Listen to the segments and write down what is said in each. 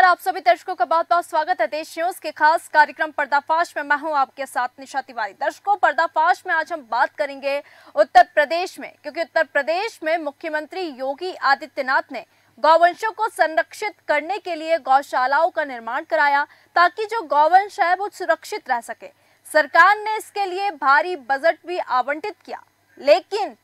नमस्कार, आप सभी दर्शकों का बहुत बहुत स्वागत है देश न्यूज के खास कार्यक्रम पर्दाफाश में। मैं हूं आपके साथ निशा तिवारी। दर्शकों, पर्दाफाश में आज हम बात करेंगे उत्तर प्रदेश में, क्योंकि उत्तर प्रदेश में मुख्यमंत्री योगी आदित्यनाथ ने गौवंशों को संरक्षित करने के लिए गौशालाओं का निर्माण कराया ताकि जो गौवंश है वो सुरक्षित रह सके। सरकार ने इसके लिए भारी बजट भी आवंटित किया, लेकिन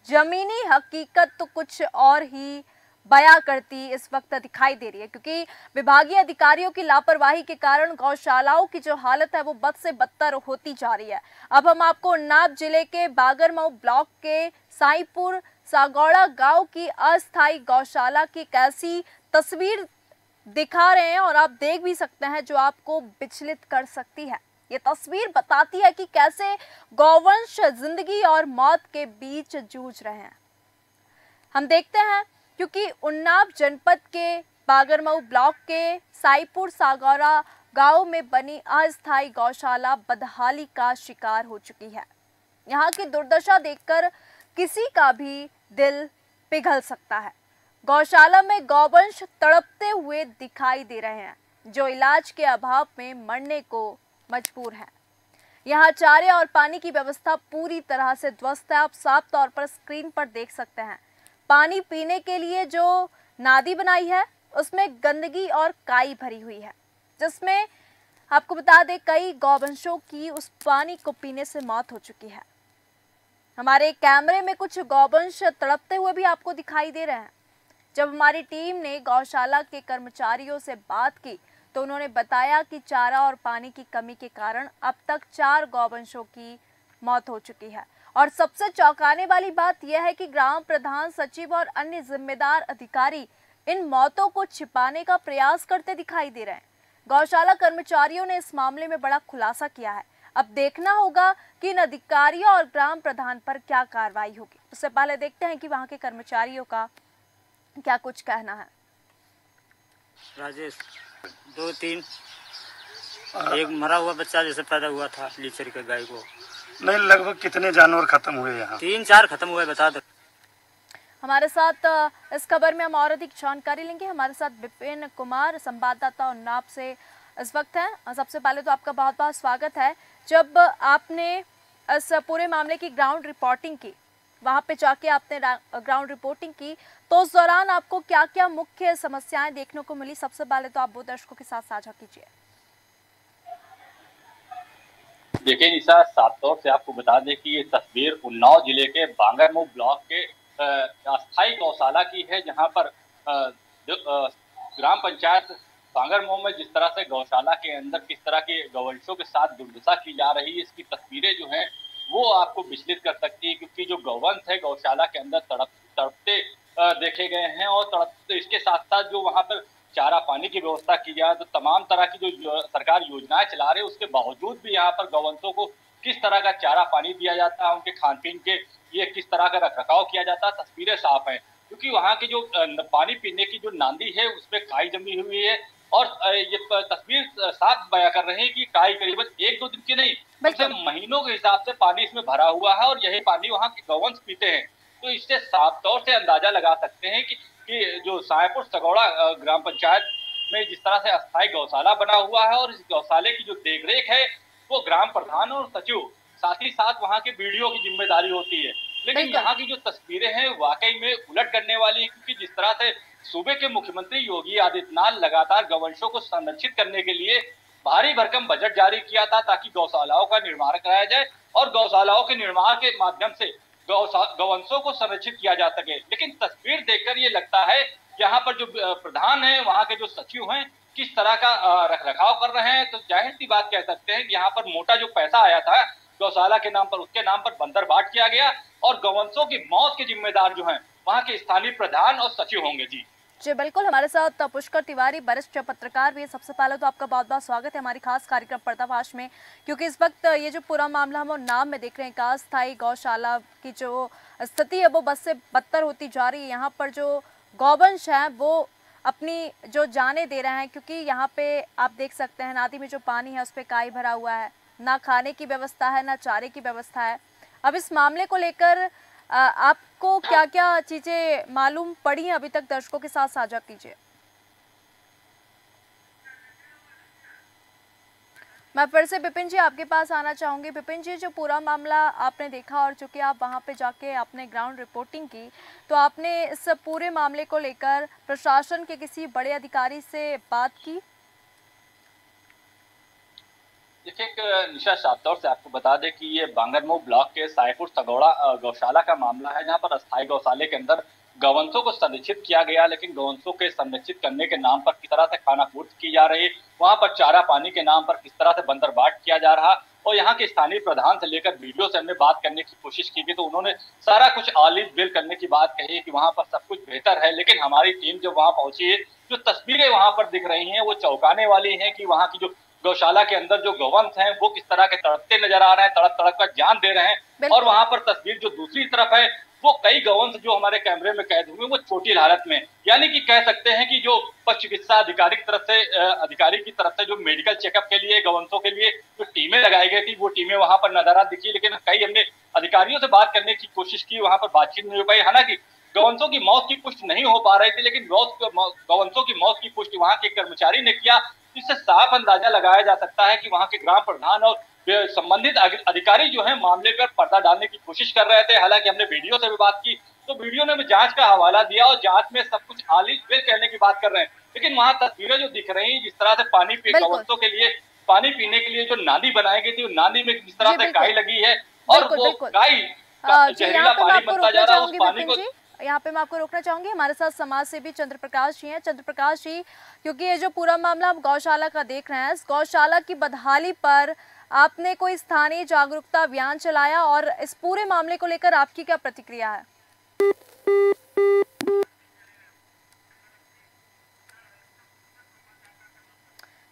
जमीनी हकीकत तो कुछ और ही बयां करती इस वक्त दिखाई दे रही है, क्योंकि विभागीय अधिकारियों की लापरवाही के कारण गौशालाओं की जो हालत है वो बद से बदतर होती जा रही है। अब हम आपको उन्नाव जिले के बागरमऊ ब्लॉक के साईपुर सागौड़ा गांव की अस्थायी गौशाला की एक ऐसी तस्वीर दिखा रहे हैं और आप देख भी सकते हैं जो आपको विचलित कर सकती है। ये तस्वीर बताती है कि कैसे गौवंश जिंदगी और मौत के बीच जूझ रहे हैं। हम देखते हैं, क्योंकि उन्नाव जनपद के बागरमऊ ब्लॉक के साईपुर सागौरा गांव में बनी अस्थायी गौशाला बदहाली का शिकार हो चुकी है। यहाँ की दुर्दशा देखकर किसी का भी दिल पिघल सकता है। गौशाला में गौवंश तड़पते हुए दिखाई दे रहे हैं, जो इलाज के अभाव में मरने को मजबूर हैं। यहाँ चारे और पानी की व्यवस्था पूरी तरह से ध्वस्त है। आप साफ तौर पर स्क्रीन पर देख सकते हैं, पानी पीने के लिए जो नादी बनाई है उसमें गंदगी और काई भरी हुई है, जिसमें आपको बता दें कई गौवंशों की उस पानी को पीने से मौत हो चुकी है। हमारे कैमरे में कुछ गौवंश तड़पते हुए भी आपको दिखाई दे रहे हैं। जब हमारी टीम ने गौशाला के कर्मचारियों से बात की तो उन्होंने बताया कि चारा और पानी की कमी के कारण अब तक 4 गौवंशों की मौत हो चुकी है। और सबसे चौंकाने वाली बात यह है कि ग्राम प्रधान, सचिव और अन्य जिम्मेदार अधिकारी इन मौतों को छिपाने का प्रयास करते दिखाई दे रहे हैं। गौशाला कर्मचारियों ने इस मामले में बड़ा खुलासा किया है। अब देखना होगा कि इन अधिकारियों और ग्राम प्रधान पर क्या कार्रवाई होगी। उससे पहले देखते हैं कि वहां के कर्मचारियों का क्या कुछ कहना है। राजेश 2-3 एक मरा हुआ बच्चा जैसे पैदा हुआ था लीचर के गाय को। नहीं, लगभग कितने जानवर खत्म हुए यहाँ? 3-4 खत्म हुए, बता दो। हमारे साथ इस खबर में हम और अधिक जानकारी लेंगे। हमारे साथ विपिन कुमार, संवाददाता उन्नाव से इस वक्त हैं। सबसे पहले तो आपका बहुत बहुत स्वागत है। जब आपने इस पूरे मामले की ग्राउंड रिपोर्टिंग की, वहाँ पे जाके आपने ग्राउंड रिपोर्टिंग की, तो उस दौरान आपको क्या क्या मुख्य समस्याएं देखने को मिली? सबसे पहले तो आप वो दर्शकों के साथ साझा कीजिए। देखिए निशा, साफ तौर से आपको बता दें कि ये तस्वीर उन्नाव जिले के बागरमऊ ब्लॉक के अस्थायी गौशाला की है, जहां पर ग्राम पंचायत बागरमऊ में जिस तरह से गौशाला के अंदर किस तरह के गौवंशों के साथ दुर्दशा की जा रही है, इसकी तस्वीरें जो हैं वो आपको विचलित कर सकती है। क्योंकि जो गौवंश है गौशाला के अंदर तड़पते देखे गए हैं, और तड़पते इसके साथ साथ जो वहां पर चारा पानी की व्यवस्था की जाए, तो तमाम तरह की जो सरकार योजनाएं चला रही है उसके बावजूद भी यहाँ पर गौवंशों को किस तरह का चारा पानी दिया जाता है, उनके खान पीन के ये किस तरह का रखरखाव किया जाता है, तस्वीरें साफ हैं। क्योंकि वहाँ की जो पानी पीने की जो नांदी है उसमें काई जमी हुई है, और ये तस्वीर साफ बयां कर रहे हैं कि काई करीबन 1-2 दिन की नहीं, बल्कि महीनों के हिसाब से पानी इसमें भरा हुआ है, और यही पानी वहाँ के गौवंश पीते हैं। तो इससे साफ तौर से अंदाजा लगा सकते हैं कि जो साईपुर सगौड़ा ग्राम पंचायत में जिस तरह से अस्थायी गौशाला बना हुआ है, और इस गौशाले की जो देखरेख है वो ग्राम प्रधान और सचिव, साथ ही साथ वहाँ के बीडीओ की जिम्मेदारी होती है। लेकिन यहाँ की जो तस्वीरें हैं वाकई में उलट करने वाली है, क्योंकि जिस तरह से सूबे के मुख्यमंत्री योगी आदित्यनाथ लगातार गौवंशों को संरक्षित करने के लिए भारी भरकम बजट जारी किया था ताकि गौशालाओं का निर्माण कराया जाए, और गौशालाओं के निर्माण के माध्यम से गौवंशों को संरक्षित किया जा सके। लेकिन तस्वीर देखकर ये लगता है यहाँ पर जो प्रधान है, वहाँ के जो सचिव हैं, किस तरह का रखरखाव कर रहे हैं। तो जाहिर सी बात कह सकते हैं कि यहाँ पर मोटा जो पैसा आया था गौशाला के नाम पर, उसके नाम पर बंदर बाट किया गया, और गौवंशों की मौत के जिम्मेदार जो हैं वहाँ के स्थानीय प्रधान और सचिव होंगे। जी बिल्कुल, हमारे साथ पुष्कर तिवारी, वरिष्ठ पत्रकार भी। सबसे पहले तो आपका बहुत बहुत स्वागत है हमारी खास कार्यक्रम पर्दाफाश में, क्योंकि इस वक्त ये जो पूरा मामला हम नाम में देख रहे हैं, अस्थायी गौशाला की जो स्थिति है वो बस से बदतर होती जा रही है। यहाँ पर जो गौवंश हैं वो अपनी जो जाने दे रहे हैं, क्योंकि यहाँ पे आप देख सकते हैं नादी में जो पानी है उस पर काई भरा हुआ है, ना खाने की व्यवस्था है ना चारे की व्यवस्था है। अब इस मामले को लेकर आपको क्या क्या चीजें मालूम पड़ी हैं अभी तक, दर्शकों के साथ साझा कीजिए। मैं फिर से विपिन जी आपके पास आना चाहूंगी। विपिन जी, जो पूरा मामला आपने देखा और चूंकि आप वहां पे जाके आपने ग्राउंड रिपोर्टिंग की, तो आपने इस पूरे मामले को लेकर प्रशासन के किसी बड़े अधिकारी से बात की? देखिए, एक निशा साफ तौर से आपको बता दें कि ये बांगरमऊ ब्लॉक के साईपुर सगौड़ा गौशाला का मामला है, जहां पर अस्थायी गौशाले के अंदर गौवंशों को संरक्षित किया गया, लेकिन गौवंशों के संरक्षित करने के नाम पर किस तरह से खानापूर्ति की जा रही, वहां पर चारा पानी के नाम पर किस तरह से बंदरबाट किया जा रहा। और यहाँ के स्थानीय प्रधान से लेकर वीडियो से हमने बात करने की कोशिश की थी, तो उन्होंने सारा कुछ ऑल इज वेल करने की बात कही कि वहां पर सब कुछ बेहतर है। लेकिन हमारी टीम जब वहां पहुंची है, जो तस्वीरें वहां पर दिख रही हैं वो चौंकाने वाली हैं कि वहां की जो गौशाला के अंदर जो गौवंश हैं वो किस तरह के तड़पते नजर आ रहे हैं, तड़प तड़प कर जान दे रहे हैं। और वहां पर तस्वीर जो दूसरी तरफ है, वो कई गौवंश जो हमारे कैमरे में कैद हुए वो चोटिल हालत में, यानी कि कह सकते हैं कि जो पशु चिकित्सा अधिकारी की तरफ से जो मेडिकल चेकअप के लिए गौवंशों के लिए जो टीमें लगाई गई थी, वो टीमें वहां पर नजारा दिखी। लेकिन कई हमने अधिकारियों से बात करने की कोशिश की, वहां पर बातचीत नहीं हो पाई। हालांकि गौवंशों की मौत की पुष्टि नहीं हो पा रही थी, लेकिन गौवंशों की मौत की पुष्टि वहां के कर्मचारी ने किया, जिससे साफ अंदाजा लगाया जा सकता है कि वहां के ग्राम प्रधान और संबंधित अधिकारी जो है मामले पर पर्दा डालने की कोशिश कर रहे थे। हालांकि हमने वीडियो से भी बात की, तो वीडियो ने भी जांच का हवाला दिया और जांच में सब कुछ ऑल इज वेल कहने की बात कर रहे हैं। लेकिन वहां तस्वीरें जो दिख रही हैं, जिस तरह से गौवंशों के लिए पानी पीने के लिए जो नाली बनाई गई थी, नाली में जिस तरह से काई लगी है और वो काई जहरीला पानी बनता जा रहा है, उस पानी को यहाँ पे मैं आपको रोकना चाहूंगी। हमारे साथ समाज सेवी चंद्र प्रकाश जी हैं। चंद्र प्रकाश जी, क्योंकि ये जो पूरा मामला हम गौशाला का देख रहे हैं, इस गौशाला की बदहाली पर आपने कोई स्थानीय जागरूकता अभियान चलाया और इस पूरे मामले को लेकर आपकी क्या प्रतिक्रिया है?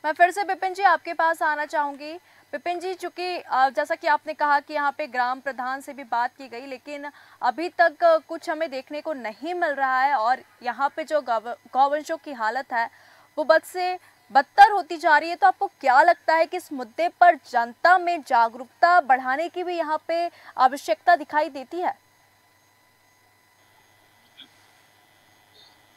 मैं फिर से विपिन जी आपके पास आना चाहूंगी। विपिन जी, चूंकि जैसा कि आपने कहा कि यहाँ पे ग्राम प्रधान से भी बात की गई, लेकिन अभी तक कुछ हमें देखने को नहीं मिल रहा है और यहाँ पे जो गौवंशों की हालत है वो बद से बदतर होती जा रही है। तो आपको क्या लगता है कि इस मुद्दे पर जनता में जागरूकता बढ़ाने की भी यहाँ पे आवश्यकता दिखाई देती है?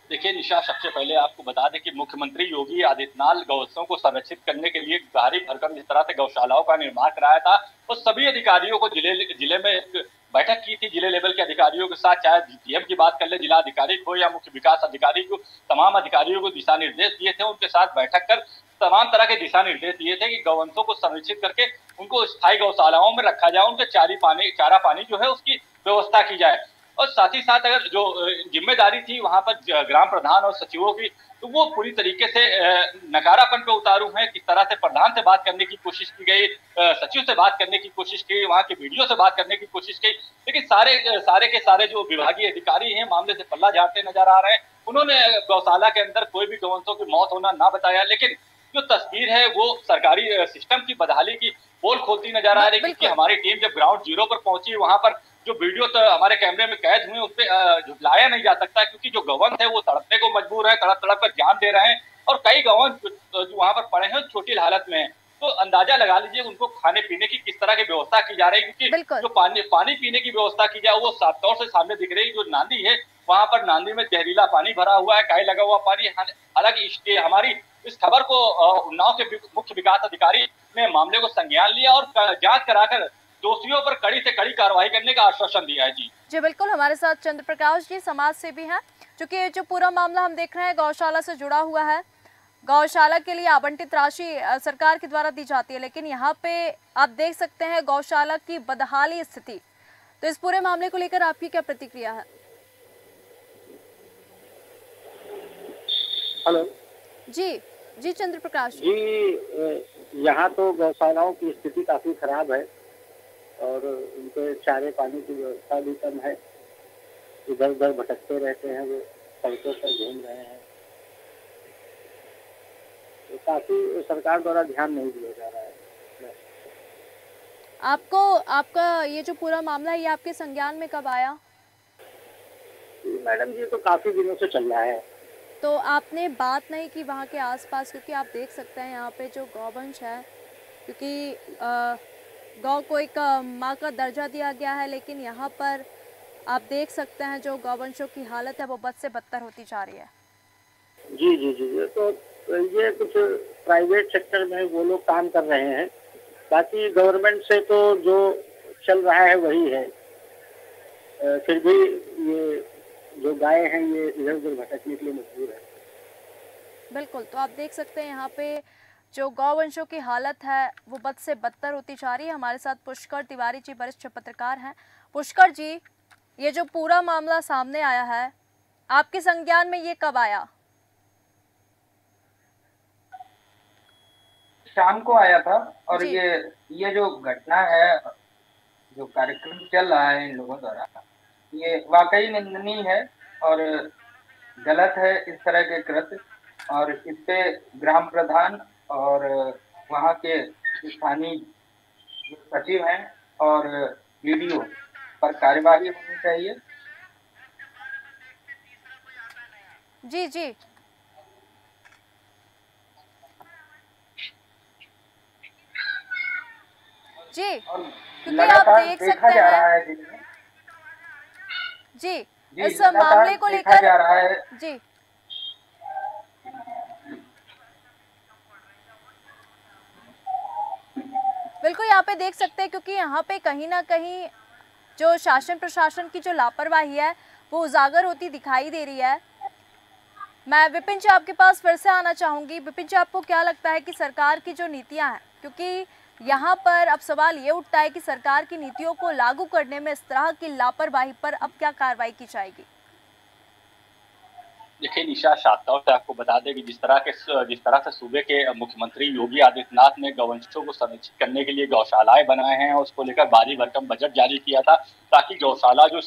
देखिए निशा, सबसे पहले आपको बता दें कि मुख्यमंत्री योगी आदित्यनाथ गौवंशों को संरक्षित करने के लिए भारी भरकम जिस तरह से गौशालाओं का निर्माण कराया था, और सभी अधिकारियों को जिले में बैठक की थी, जिले लेवल के अधिकारियों के साथ, चाहे डीएम की बात कर ले, जिला अधिकारी को या मुख्य विकास अधिकारी को, तमाम अधिकारियों को दिशा निर्देश दिए थे। उनके साथ बैठक कर तमाम तरह के दिशा निर्देश दिए थे कि गौवंशों को संरक्षित करके उनको स्थायी गौशालाओं में रखा जाए, उनके चारा पानी जो है उसकी व्यवस्था की जाए। और साथ ही साथ अगर जो जिम्मेदारी थी वहां पर ग्राम प्रधान और सचिवों की, तो वो पूरी तरीके से नकारापन पे उतारू हैं। किस तरह से प्रधान से बात करने की कोशिश की गई, सचिव से बात करने की कोशिश की, वहां के वीडियो से बात करने की कोशिश की, लेकिन सारे के सारे जो विभागीय अधिकारी हैं मामले से पल्ला झाड़ते नजर आ रहे हैं। उन्होंने गौशाला के अंदर कोई भी गौवंशों की मौत होना ना बताया, लेकिन जो तस्वीर है वो सरकारी सिस्टम की बदहाली की पोल खोलती नजर आ रही है। क्योंकि हमारी टीम जब ग्राउंड जीरो पर पहुंची, वहां पर जो वीडियो तो हमारे कैमरे में कैद हुए उस पर झुटलाया नहीं जा सकता, क्योंकि जो गौवंश है वो तड़पने को मजबूर है, तड़प तड़प कर जान दे रहे हैं, और कई गौवंश जो वहां पर पड़े हैं छोटी हालत में है। तो अंदाजा लगा लीजिए उनको खाने पीने की किस तरह की व्यवस्था की जा रही है, क्योंकि जो पानी पीने की व्यवस्था की जाए वो साफ तौर से सामने दिख रही है। जो नाली है वहां पर नाली में जहरीला पानी भरा हुआ है, काई लगा हुआ पानी। हालांकि हमारी इस खबर को उन्नाव के मुख्य विकास अधिकारी ने मामले को संज्ञान लिया और जांच कराकर दोषियों पर कड़ी से कड़ी कार्रवाई करने का आश्वासन दिया है। जी बिल्कुल, हमारे साथ चंद्र प्रकाश जी समाज सेवी हैं। क्योंकि जो पूरा मामला हम देख रहे हैं गौशाला से जुड़ा हुआ है, गौशाला के लिए आवंटित राशि सरकार के द्वारा दी जाती है, लेकिन यहाँ पे आप देख सकते हैं गौशाला की बदहाली स्थिति। तो इस पूरे मामले को लेकर आपकी क्या प्रतिक्रिया है? हेलो जी चंद्र प्रकाश जी, यहाँ तो गौशालाओं की स्थिति काफी खराब है और उनके चारे पानी की व्यवस्था भी कम है। इधर उधर भटकते रहते हैं, वो सड़कों पर घूम रहे हैं, तो काफी सरकार द्वारा ध्यान नहीं दिया जा रहा है। आपका ये जो पूरा मामला है ये आपके संज्ञान में कब आया? मैडम जी, तो काफी दिनों से चल रहा है। तो आपने बात नहीं की वहाँ के आसपास? क्योंकि आप देख सकते हैं यहाँ पे जो गौवंश है, क्योंकि गौ को एक माँ का दर्जा दिया गया है, लेकिन यहाँ पर आप देख सकते हैं जो गौवंशों की हालत है वो बद से बदतर होती जा रही है। जी जी जी, तो ये कुछ प्राइवेट सेक्टर में वो लोग काम कर रहे हैं बाकी गवर्नमेंट से तो जो चल रहा है वही है। फिर भी ये जो गाय हैं ये इधर उधर भटकने के लिए मजबूर है। बिल्कुल, तो आप देख सकते हैं यहाँ पे जो गौवंशों की हालत है वो बद से बदतर होती जा रही है। हमारे साथ पुष्कर तिवारी जी वरिष्ठ पत्रकार हैं। पुष्कर जी, ये जो पूरा मामला सामने आया है, आपके संज्ञान में ये कब आया? शाम को आया था। और ये जो घटना है, जो कार्यक्रम चल रहा है इन लोगों द्वारा, ये वाकई निंदनीय है और गलत है इस तरह के कृत्य। और इस पे ग्राम प्रधान और वहाँ के स्थानीय जो सचिव हैं और वीडियो पर कार्यवाही होनी चाहिए। जी जी जी, क्योंकि आप देख सकते हैं जी इस मामले को लेकर जी बिल्कुल यहाँ पे देख सकते हैं, क्योंकि यहाँ पे कहीं ना कहीं जो शासन प्रशासन की जो लापरवाही है वो उजागर होती दिखाई दे रही है। मैं विपिन जी आपके पास फिर से आना चाहूंगी। विपिन जी, आपको क्या लगता है कि सरकार की जो नीतियां हैं, क्योंकि यहाँ पर अब सवाल ये उठता है कि सरकार की नीतियों को लागू करने में इस तरह की लापरवाही पर अब क्या कार्रवाई की जाएगी? देखिए निशा, शास्त्रों से आपको बता दें कि जिस तरह से सूबे के मुख्यमंत्री योगी आदित्यनाथ ने गौवंशों को संरक्षित करने के लिए गौशालाएं बनाए हैं, उसको लेकर भारी भरकम बजट जारी किया था ताकि गौशाला जो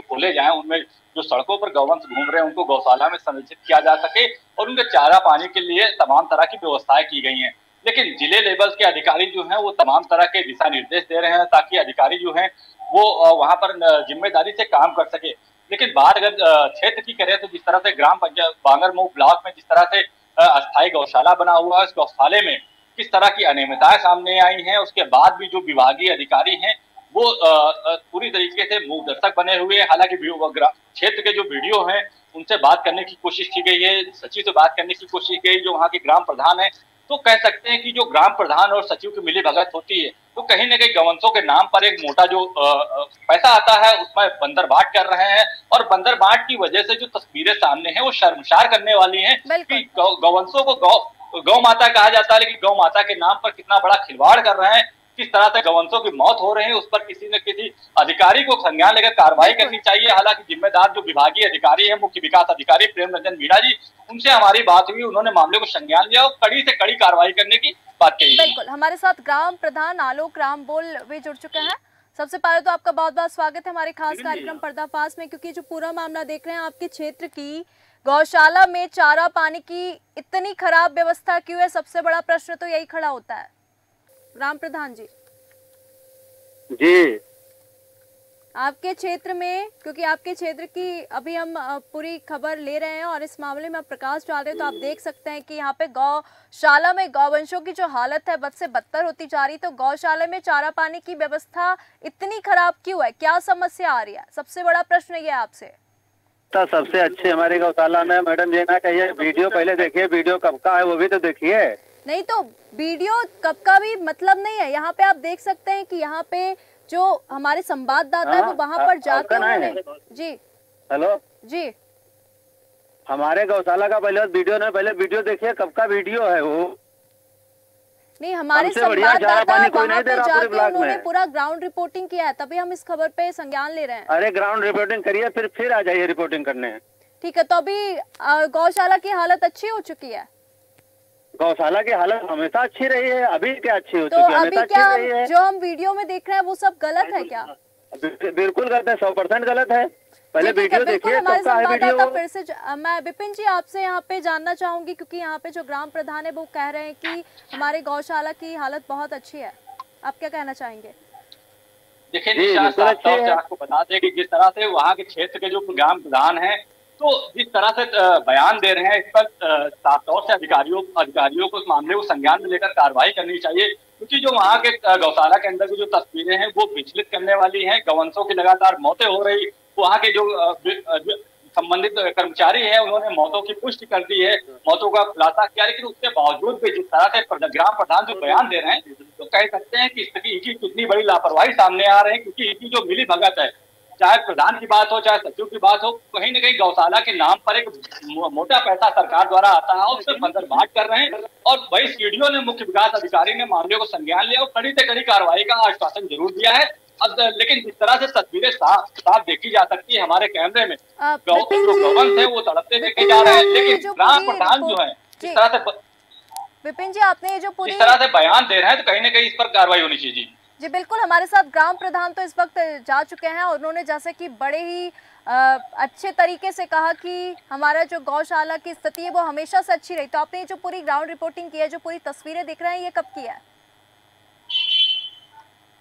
खोले जाएं, उनमें जो सड़कों पर गौवंश घूम रहे हैं उनको गौशाला में संरक्षित किया जा सके और उनके चारा पानी के लिए तमाम तरह की व्यवस्थाएं की गई हैं। लेकिन जिले लेवल के अधिकारी जो हैं वो तमाम तरह के दिशा निर्देश दे रहे हैं ताकि अधिकारी जो हैं वो वहां पर जिम्मेदारी से काम कर सके। लेकिन बात अगर क्षेत्र की करें तो जिस तरह से ग्राम पंचायत बांगरमऊ ब्लॉक में जिस तरह से अस्थायी गौशाला बना हुआ है, इस गौशाले में किस तरह की अनियमितताएं सामने आई हैं, उसके बाद भी जो विभागीय अधिकारी हैं वो पूरी तरीके से मूक दर्शक बने हुए हैं। हालांकि क्षेत्र के जो वीडियो हैं उनसे बात करने की कोशिश की गई है, सचिव से बात करने की कोशिश की गई, जो वहाँ के ग्राम प्रधान है, तो कह सकते हैं कि जो ग्राम प्रधान और सचिव की मिली भगत होती है तो कहीं न कहीं गौवंशों के नाम पर एक मोटा जो पैसा आता है उसमें बंदर बाट कर रहे हैं। और बंदर बाट की वजह से जो तस्वीरें सामने हैं वो शर्मसार करने वाली हैं कि गौवंशों को गौ माता कहा जाता है, लेकिन गौ माता के नाम पर कितना बड़ा खिलवाड़ कर रहे हैं, किस तरह से गौवंशों की मौत हो रही है, उस पर किसी न किसी अधिकारी को संज्ञान लेकर कार्रवाई करनी चाहिए। हालांकि जिम्मेदार जो विभागीय अधिकारी है, मुख्य विकास अधिकारी प्रेम रंजन मीणा जी, उनसे हमारी बात हुई, उन्होंने मामले को संज्ञान लिया और कड़ी से कड़ी कार्रवाई करने की बात कही। बिल्कुल, हमारे साथ ग्राम प्रधान आलोक राम बोल वे जुड़ चुके हैं। सबसे पहले तो आपका बहुत बहुत स्वागत है हमारे खास कार्यक्रम पर्दाफाश में, क्योंकि जो पूरा मामला देख रहे हैं आपके क्षेत्र की गौशाला में चारा पानी की इतनी खराब व्यवस्था क्यों है, सबसे बड़ा प्रश्न तो यही खड़ा होता है। ग्राम प्रधान जी आपके क्षेत्र में, क्योंकि आपके क्षेत्र की अभी हम पूरी खबर ले रहे हैं और इस मामले में आप प्रकाश डाल रहे हैं, तो आप देख सकते हैं कि यहाँ पे गौशाला में गौवंशों की जो हालत है बद से बदतर होती जा रही। तो गौशाला में चारा पानी की व्यवस्था इतनी खराब क्यों है, क्या समस्या आ रही है? सबसे बड़ा प्रश्न ये आपसे। सबसे अच्छे हमारे गौशाला में मैडम ये ना कहिए, वीडियो पहले देखिए, वीडियो कब का है वो भी तो देखिए। नहीं तो वीडियो कब का भी मतलब नहीं है, यहाँ पे आप देख सकते हैं कि यहाँ पे जो हमारे संवाददाता है वो वहाँ पर जाकर उन्होंने जी हेलो जी हमारे गौशाला का पहले वीडियो नहीं, पहले वीडियो देखिए कब का वीडियो है वो। नहीं, हमारे संवाददाता वहाँ पे जाकर उन्होंने पूरा ग्राउंड रिपोर्टिंग किया है, तभी हम इस खबर पे संज्ञान ले रहे हैं। अरे ग्राउंड रिपोर्टिंग करिए फिर आ जाइए रिपोर्टिंग करने। ठीक है, तो अभी गौशाला की हालत अच्छी हो चुकी है? गौशाला की हालत हमेशा अच्छी रही है, अभी क्या अच्छी हो चुकी है? अभी क्या जो हम वीडियो में देख रहे हैं वो सब गलत है क्या? बिल्कुल गलत है, 100% गलत है। पहले वीडियो देखिए। हमारे संवाददाता फिर से मैं विपिन जी आपसे यहाँ पे जानना चाहूंगी, क्योंकि यहाँ पे जो ग्राम प्रधान है वो कह रहे हैं कि हमारे गौशाला की हालत बहुत अच्छी है, आप क्या कहना चाहेंगे? देखिए निशा, साफ तौर से आपको बता दें कि जिस तरह से वहाँ के क्षेत्र के जो ग्राम प्रधान है तो जिस तरह से बयान दे रहे हैं, इस पर साफ तौर से अधिकारियों को इस मामले को संज्ञान में लेकर कार्रवाई करनी चाहिए, क्योंकि जो वहाँ के गौशाला के अंदर की जो तस्वीरें हैं वो विचलित करने वाली हैं। गौवंशों की लगातार मौतें हो रही, वहाँ के जो संबंधित कर्मचारी हैं उन्होंने मौतों की पुष्टि कर दी है, मौतों का खुलासा किया, लेकिन उसके बावजूद भी जिस तरह से ग्राम प्रधान जो बयान दे रहे हैं तो कह सकते हैं कि इनकी कितनी बड़ी लापरवाही सामने आ रही है, क्योंकि इनकी जो मिली भगत है, चाहे प्रधान की बात हो चाहे सचिव की बात हो, कहीं न कहीं गौशाला के नाम पर एक मोटा पैसा सरकार द्वारा आता है और सिर्फ अंदर बांट कर रहे हैं। और वही सीडीओ ने, मुख्य विकास अधिकारी ने मामले को संज्ञान लिया और कड़ी से कड़ी कार्रवाई का आश्वासन जरूर दिया है। अब लेकिन जिस तरह से तस्वीरें साफ देखी जा सकती है हमारे कैमरे में, जो गौवंश है वो तड़पते देखे जा रहे हैं, लेकिन ग्राम प्रधान जो है जिस तरह से विपिन जी आपने जो पूरी इस तरह से बयान दे रहे हैं, तो कहीं ना कहीं इस पर कार्रवाई होनी चाहिए। जी बिल्कुल, हमारे साथ ग्राम प्रधान तो इस वक्त जा चुके हैं और उन्होंने जैसे कि बड़े ही अच्छे तरीके से कहा कि हमारा जो गौशाला की स्थिति है वो हमेशा से अच्छी रही। तो आपने ये जो पूरी ग्राउंड रिपोर्टिंग की है, जो पूरी तस्वीरें दिख रही हैं, ये कब की है?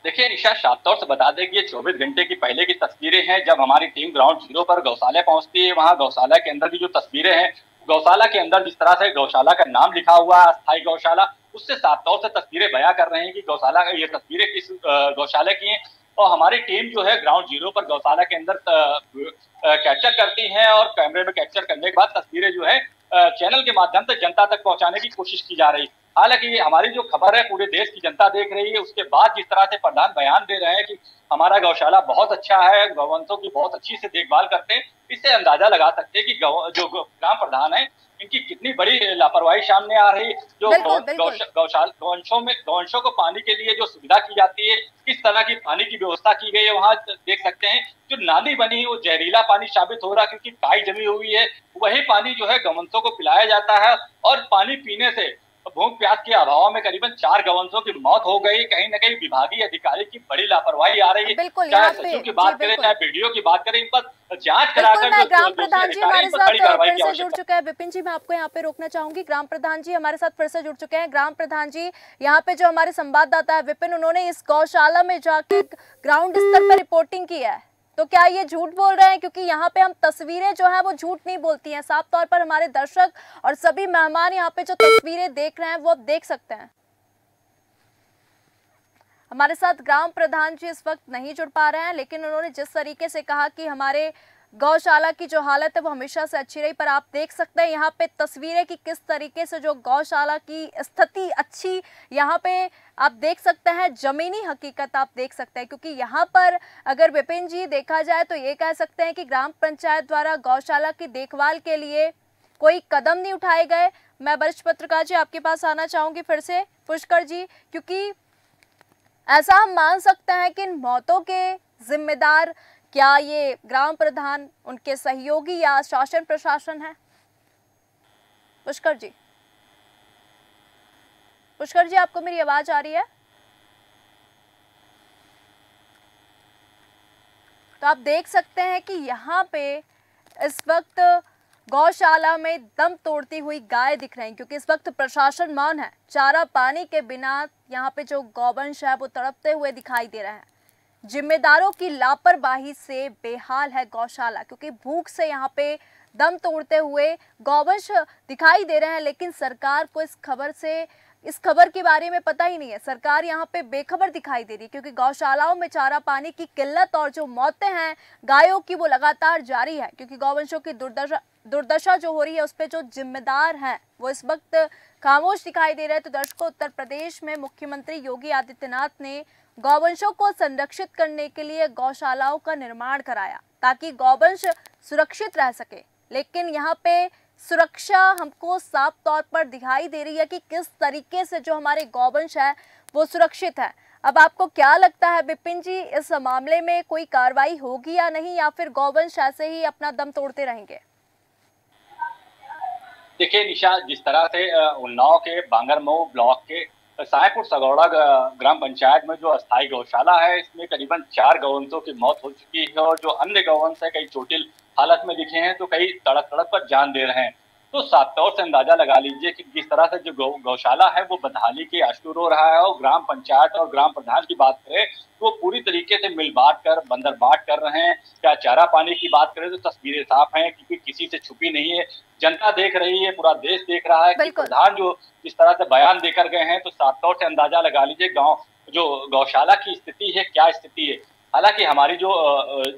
देखिए निशा, साफ तौर से बता दें कि ये 24 घंटे की पहले की तस्वीरें हैं, जब हमारी टीम ग्राउंड जीरो पर गौशाला पहुंचती है। वहां गौशाला के अंदर की जो तस्वीरें हैं, गौशाला के अंदर जिस तरह से गौशाला का नाम लिखा हुआ है अस्थायी गौशाला, उससे साफ तौर से तस्वीरें बयां कर रहे हैं कि गौशाला, ये तस्वीरें किस गौशाला की हैं। और हमारी टीम जो है ग्राउंड जीरो पर गौशाला के अंदर कैप्चर करती है और कैमरे में कैप्चर करने के बाद तस्वीरें जो है चैनल के माध्यम से जनता तक पहुंचाने की कोशिश की जा रही है। हालांकि ये हमारी जो खबर है पूरे देश की जनता देख रही है, उसके बाद जिस तरह से प्रधान बयान दे रहे हैं कि हमारा गौशाला बहुत अच्छा है, गौवंशों की बहुत अच्छी से देखभाल करते हैं, इससे अंदाजा लगा सकते हैं कि जो ग्राम प्रधान है इनकी कितनी बड़ी लापरवाही सामने आ रही है। जो गौवंशों को पानी के लिए जो सुविधा की जाती है, किस तरह की पानी की व्यवस्था की गई है, वहां देख सकते हैं जो नाली बनी है वो जहरीला पानी साबित हो रहा है, क्योंकि काई जमी हुई है। वही पानी जो है गौवंशों को पिलाया जाता है और पानी पीने से भूख प्यास के अभाव में करीबन 4 गौवंशों की मौत हो गई। कहीं न कहीं विभागीय अधिकारी की बड़ी लापरवाही आ रही है। चाहे सचिव की बात करें चाहे बीडीओ की बात करें, इन पर जांच कराकर ग्राम प्रधान जी हमारे साथ फिर से जुड़ चुके हैं। विपिन जी, मैं आपको यहाँ पे रोकना चाहूंगी। ग्राम प्रधान जी हमारे साथ फिर से जुड़ चुके हैं। ग्राम प्रधान जी, यहाँ पे जो हमारे संवाददाता है विपिन, उन्होंने इस गौशाला में जाके ग्राउंड स्तर पर रिपोर्टिंग की है, तो क्या ये झूठ बोल रहे हैं? क्योंकि यहाँ पे हम तस्वीरें जो हैं वो झूठ नहीं बोलती हैं। साफ तौर पर हमारे दर्शक और सभी मेहमान यहाँ पे जो तस्वीरें देख रहे हैं वो अब देख सकते हैं। हमारे साथ ग्राम प्रधान जी इस वक्त नहीं जुड़ पा रहे हैं, लेकिन उन्होंने जिस तरीके से कहा कि हमारे गौशाला की जो हालत है वो हमेशा से अच्छी रही, पर आप देख सकते हैं यहाँ पे तस्वीरें कि किस तरीके से जो गौशाला की स्थिति अच्छी, यहाँ पे आप देख सकते हैं जमीनी हकीकत आप देख सकते हैं। क्योंकि यहाँ पर अगर विपिन जी देखा जाए तो ये कह सकते हैं कि ग्राम पंचायत द्वारा गौशाला की देखभाल के लिए कोई कदम नहीं उठाए गए। मैं वरिष्ठ पत्रकार जी आपके पास आना चाहूंगी फिर से, पुष्कर जी, क्योंकि ऐसा हम मान सकते हैं कि इन मौतों के जिम्मेदार क्या ये ग्राम प्रधान, उनके सहयोगी या शासन प्रशासन है? पुष्कर जी, पुष्कर जी, आपको मेरी आवाज आ रही है? तो आप देख सकते हैं कि यहाँ पे इस वक्त गौशाला में दम तोड़ती हुई गाय दिख रही हैं, क्योंकि इस वक्त प्रशासन मौन है। चारा पानी के बिना यहाँ पे जो गौवंश है वो तड़पते हुए दिखाई दे रहे हैं। जिम्मेदारों की लापरवाही से बेहाल है गौशाला, क्योंकि भूख से यहाँ पे दम तोड़ते हुए गौवंश दिखाई दे रहे हैं, लेकिन सरकार को इस खबर के बारे में पता ही नहीं है। सरकार यहाँ पे बेखबर दिखाई दे रही है, क्योंकि गौशालाओं में चारा पानी की किल्लत और जो मौतें हैं गायों की वो लगातार जारी है, क्योंकि गौवंशों की दुर्दशा जो हो रही है उस पर जो जिम्मेदार हैं वो इस वक्त खामोश दिखाई दे रहे हैं। तो दर्शकों, उत्तर प्रदेश में मुख्यमंत्री योगी आदित्यनाथ ने गौवंशों को संरक्षित करने के लिए गौशालाओं का निर्माण कराया ताकि गौवंश सुरक्षित रह सके, लेकिन यहाँ पे सुरक्षा हमको साफ तौर पर दिखाई दे रही है कि किस तरीके से जो हमारे गौवंश है वो सुरक्षित है। अब आपको क्या लगता है विपिन जी, इस मामले में कोई कार्रवाई होगी या नहीं, या फिर गौवंश ऐसे ही अपना दम तोड़ते रहेंगे? देखिए निशा, जिस तरह से उन्नाव के बांगरमऊ ब्लॉक के सायपुर सगौड़ा ग्राम पंचायत में जो अस्थायी गौशाला है, इसमें करीबन 4 गौवंशों की मौत हो चुकी है और जो अन्य गौवंश है कई चोटिल हालत में दिखे हैं, तो कई सड़क पर जान दे रहे हैं। तो साफ तौर से अंदाजा लगा लीजिए कि जिस तरह से जो गौशाला है वो बदहाली के अशुर हो रहा है। और ग्राम पंचायत और ग्राम प्रधान की बात करें तो पूरी तरीके से मिल बांट कर बंदर बांट कर रहे हैं। क्या चारा पानी की बात करें तो तस्वीरें साफ हैं, क्योंकि किसी से छुपी नहीं है, जनता देख रही है, पूरा देश देख रहा है कि प्रधान जो जिस तरह से बयान देकर गए हैं, तो साफ तौर से अंदाजा लगा लीजिए गाँव जो गौशाला की स्थिति है क्या स्थिति है। हालांकि हमारी जो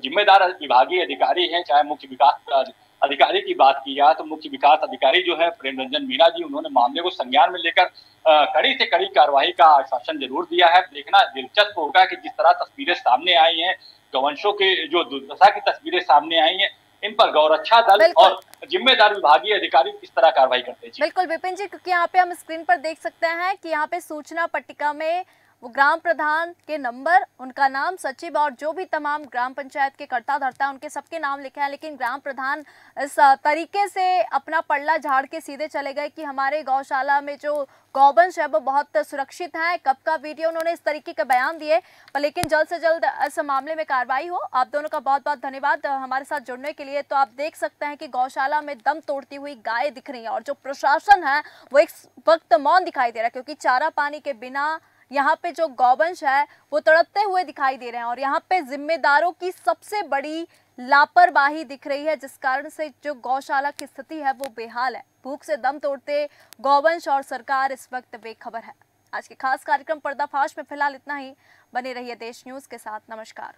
जिम्मेदार विभागीय अधिकारी हैं, चाहे मुख्य विकास अधिकारी की बात की जाए तो मुख्य विकास अधिकारी जो है प्रेम रंजन मीणा जी, उन्होंने मामले को संज्ञान में लेकर कड़ी से कड़ी कार्रवाई का आश्वासन जरूर दिया है। देखना दिलचस्प होगा कि जिस तरह तस्वीरें सामने आई हैं, गौवंशों के जो दुर्दशा की तस्वीरें सामने आई हैं, इन पर गौरक्षा दल और जिम्मेदार विभागीय अधिकारी किस तरह कार्रवाई करते हैं। बिल्कुल विपिन जी, क्योंकि यहाँ पे हम स्क्रीन पर देख सकते हैं कि यहाँ पे सूचना पट्टिका में वो ग्राम प्रधान के नंबर, उनका नाम, सचिव और जो भी तमाम ग्राम पंचायत के कर्ता धर्ता उनके सबके नाम लिखे हैं, लेकिन ग्राम प्रधान इस तरीके से अपना पल्ला झाड़ के सीधे चले गए कि हमारे गौशाला में जो गौवंश है वो बहुत सुरक्षित है। कब का वीडियो उन्होंने इस तरीके के बयान दिए, पर लेकिन जल्द से जल्द इस मामले में कार्रवाई हो। आप दोनों का बहुत बहुत धन्यवाद हमारे साथ जुड़ने के लिए। तो आप देख सकते हैं कि गौशाला में दम तोड़ती हुई गाय दिख रही है और जो प्रशासन है वो एक वक्त मौन दिखाई दे रहा है, क्योंकि चारा पानी के बिना यहाँ पे जो गौवंश है वो तड़पते हुए दिखाई दे रहे हैं और यहाँ पे जिम्मेदारों की सबसे बड़ी लापरवाही दिख रही है, जिस कारण से जो गौशाला की स्थिति है वो बेहाल है। भूख से दम तोड़ते गौवंश और सरकार इस वक्त बेखबर है। आज के खास कार्यक्रम पर्दाफाश में फिलहाल इतना ही। बने रहिए देश न्यूज के साथ। नमस्कार।